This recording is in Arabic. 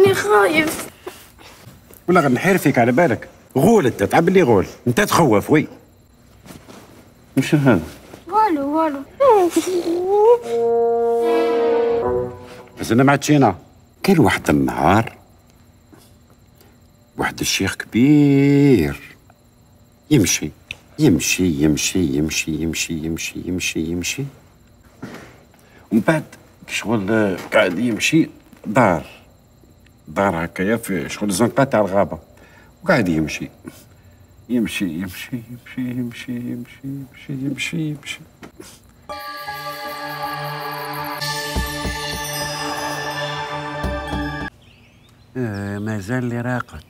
راني خايف. ولا غنحير فيك على بالك. غول انت تعب لي غول، انت تخوف وي. مش هذا؟ والو. بس انا مع تشينا. كان واحد النهار واحد الشيخ كبير يمشي يمشي يمشي يمشي يمشي يمشي يمشي يمشي، ومن بعد شغل قاعد يمشي دار هكايا في شغل زنقة تاع الغابة، وقاعد يمشي يمشي يمشي يمشي يمشي يمشي يمشي يمشي يمشي. مازال لي راقد.